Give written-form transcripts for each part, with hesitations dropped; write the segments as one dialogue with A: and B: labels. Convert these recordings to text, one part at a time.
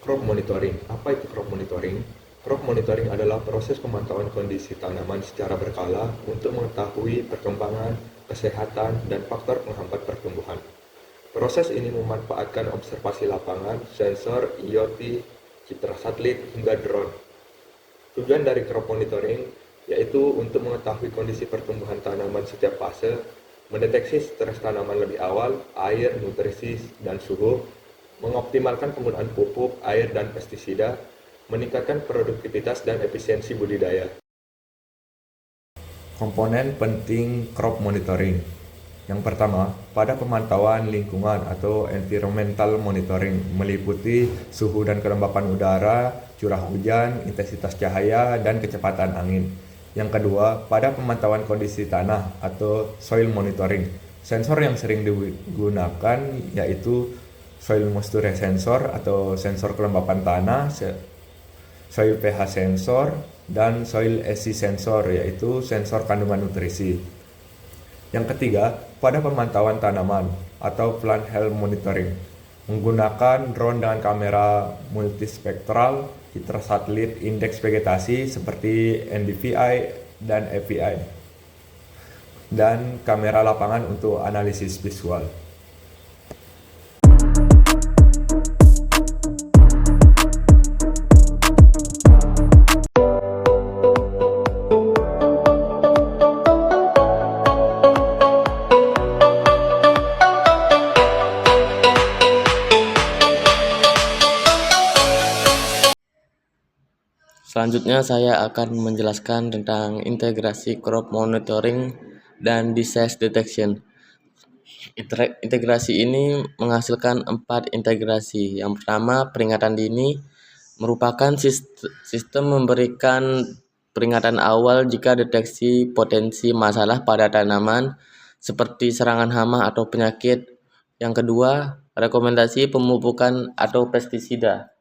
A: Crop monitoring. Apa itu crop monitoring? Crop monitoring adalah proses pemantauan kondisi tanaman secara berkala untuk mengetahui perkembangan, kesehatan, dan faktor penghambat pertumbuhan. Proses ini memanfaatkan observasi lapangan, sensor, IoT, citra satelit, hingga drone. Tujuan dari crop monitoring yaitu untuk mengetahui kondisi pertumbuhan tanaman setiap fase, mendeteksi stres tanaman lebih awal, air, nutrisi, dan suhu, mengoptimalkan penggunaan pupuk, air, dan pestisida, meningkatkan produktivitas dan efisiensi budidaya. Komponen penting crop monitoring. Yang pertama, pada pemantauan lingkungan atau environmental monitoring meliputi suhu dan kelembapan udara, curah hujan, intensitas cahaya, dan kecepatan angin. Yang kedua, pada pemantauan kondisi tanah atau soil monitoring. Sensor yang sering digunakan yaitu soil moisture sensor atau sensor kelembapan tanah, soil pH sensor, dan soil acid sensor yaitu sensor kandungan nutrisi. Yang ketiga, pada pemantauan tanaman atau plant health monitoring menggunakan drone dengan kamera multispektral, citra satelit indeks vegetasi seperti NDVI dan FVI, dan kamera lapangan untuk analisis visual.
B: Selanjutnya saya akan menjelaskan tentang integrasi crop monitoring dan disease detection. Integrasi ini menghasilkan 4 integrasi. Yang pertama, peringatan dini merupakan sistem memberikan peringatan awal jika deteksi potensi masalah pada tanaman seperti serangan hama atau penyakit. Yang kedua, rekomendasi pemupukan atau pestisida,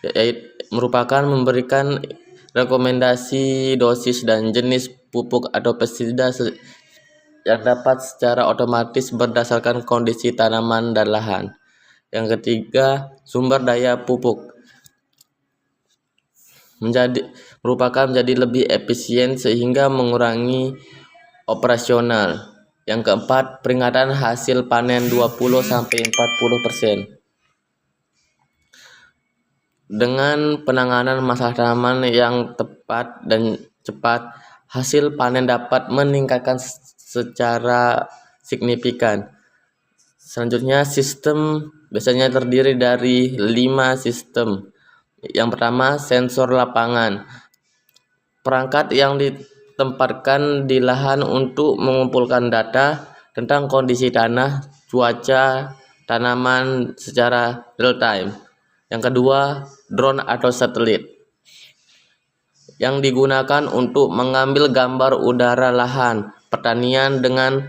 B: yaitu merupakan memberikan rekomendasi dosis dan jenis pupuk atau pestisida yang dapat secara otomatis berdasarkan kondisi tanaman dan lahan. Yang ketiga, sumber daya pupuk merupakan menjadi lebih efisien sehingga mengurangi operasional. Yang keempat, peringatan hasil panen 20-40%. Dengan penanganan masalah tanaman yang tepat dan cepat, hasil panen dapat meningkatkan secara signifikan. Selanjutnya, sistem biasanya terdiri dari 5 sistem. Yang pertama, sensor lapangan. Perangkat yang ditempatkan di lahan untuk mengumpulkan data tentang kondisi tanah, cuaca, tanaman secara real time. Yang kedua, drone atau satelit yang digunakan untuk mengambil gambar udara lahan pertanian dengan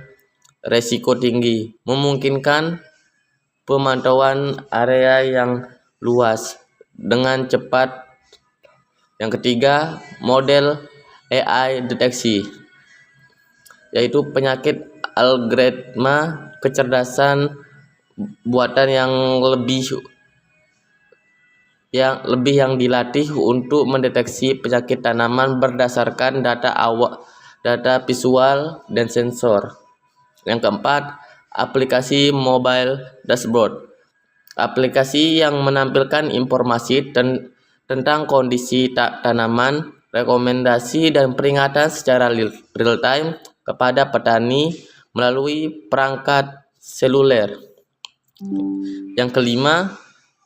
B: resiko tinggi, memungkinkan pemantauan area yang luas dengan cepat. Yang ketiga, model AI deteksi, yaitu penyakit algoritma kecerdasan buatan yang dilatih untuk mendeteksi penyakit tanaman berdasarkan data visual dan sensor. Yang keempat, aplikasi mobile dashboard, aplikasi yang menampilkan informasi tentang kondisi tanaman, rekomendasi dan peringatan secara real time kepada petani melalui perangkat seluler. Yang kelima,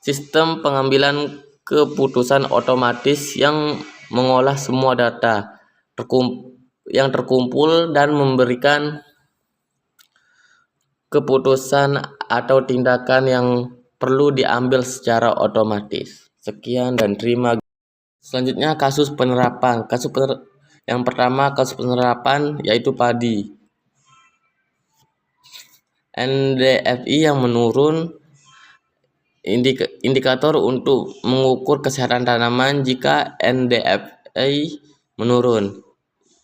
B: sistem pengambilan keputusan otomatis yang mengolah semua data yang terkumpul dan memberikan keputusan atau tindakan yang perlu diambil secara otomatis. Sekian dan terima kasih. Selanjutnya, kasus penerapan. Yang pertama, kasus penerapan yaitu padi. NDVI yang menurun, indikator untuk mengukur kesehatan tanaman jika NDVI menurun.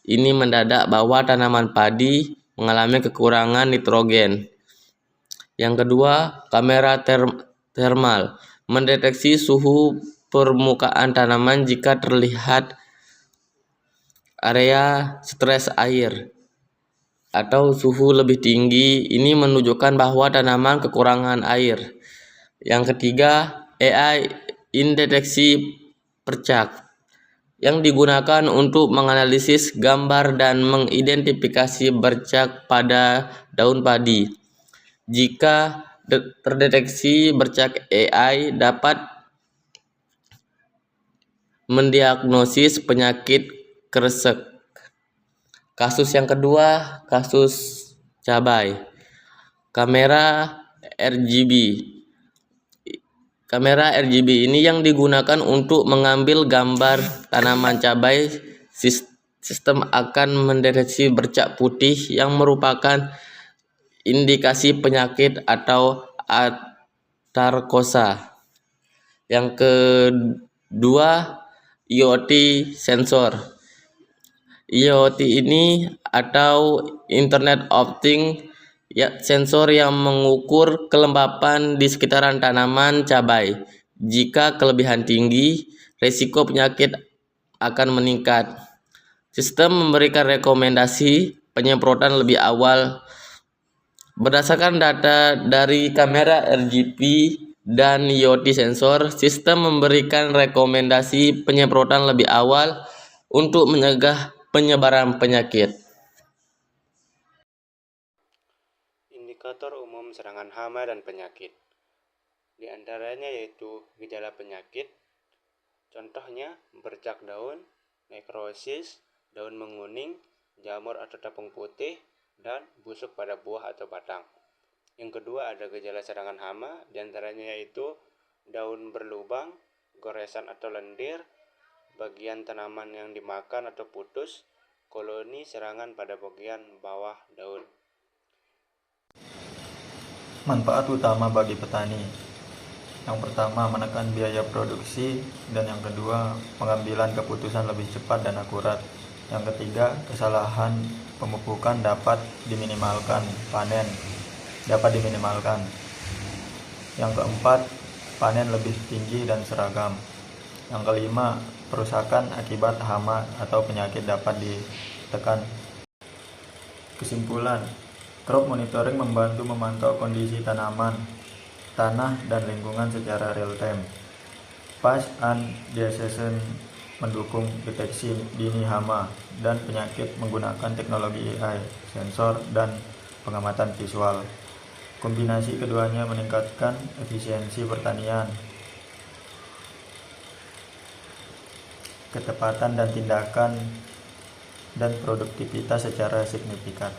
B: Ini mendadak bahwa tanaman padi mengalami kekurangan nitrogen. Yang kedua, kamera thermal mendeteksi suhu permukaan tanaman jika terlihat area stres air atau suhu lebih tinggi. Ini menunjukkan bahwa tanaman kekurangan air. Yang ketiga, AI in deteksi percak yang digunakan untuk menganalisis gambar dan mengidentifikasi bercak pada daun padi. Jika terdeteksi bercak, AI dapat mendiagnosis penyakit kresek. Kasus yang kedua, kasus cabai. Kamera RGB. Kamera RGB ini yang digunakan untuk mengambil gambar tanaman cabai. Sistem akan mendeteksi bercak putih yang merupakan indikasi penyakit atau Atarkosa. Yang kedua, IoT sensor. IoT ini atau Internet of Things, sensor yang mengukur kelembapan di sekitaran tanaman cabai. Jika kelebihan tinggi, risiko penyakit akan meningkat. Sistem memberikan rekomendasi penyemprotan lebih awal. Berdasarkan data dari kamera RGB dan IoT sensor, sistem memberikan rekomendasi penyemprotan lebih awal untuk mencegah penyebaran penyakit.
C: Indikator umum serangan hama dan penyakit. Di antaranya yaitu gejala penyakit, contohnya bercak daun, nekrosis, daun menguning, jamur atau tepung putih, dan busuk pada buah atau batang. Yang kedua ada gejala serangan hama, di antaranya yaitu daun berlubang, goresan atau lendir, bagian tanaman yang dimakan atau putus, koloni serangan pada bagian bawah daun.
D: Manfaat utama bagi petani. Yang pertama, menekan biaya produksi, dan yang kedua, pengambilan keputusan lebih cepat dan akurat. Yang ketiga, kesalahan pemupukan dapat diminimalkan, panen dapat diminimalkan. Yang keempat, panen lebih tinggi dan seragam. Yang kelima, perusakan akibat hama atau penyakit dapat ditekan. Kesimpulan, crop monitoring membantu memantau kondisi tanaman, tanah, dan lingkungan secara real time. Pest and Disease mendukung deteksi dini hama dan penyakit menggunakan teknologi AI, sensor, dan pengamatan visual. Kombinasi keduanya meningkatkan efisiensi pertanian, ketepatan dan tindakan, dan produktivitas secara signifikan.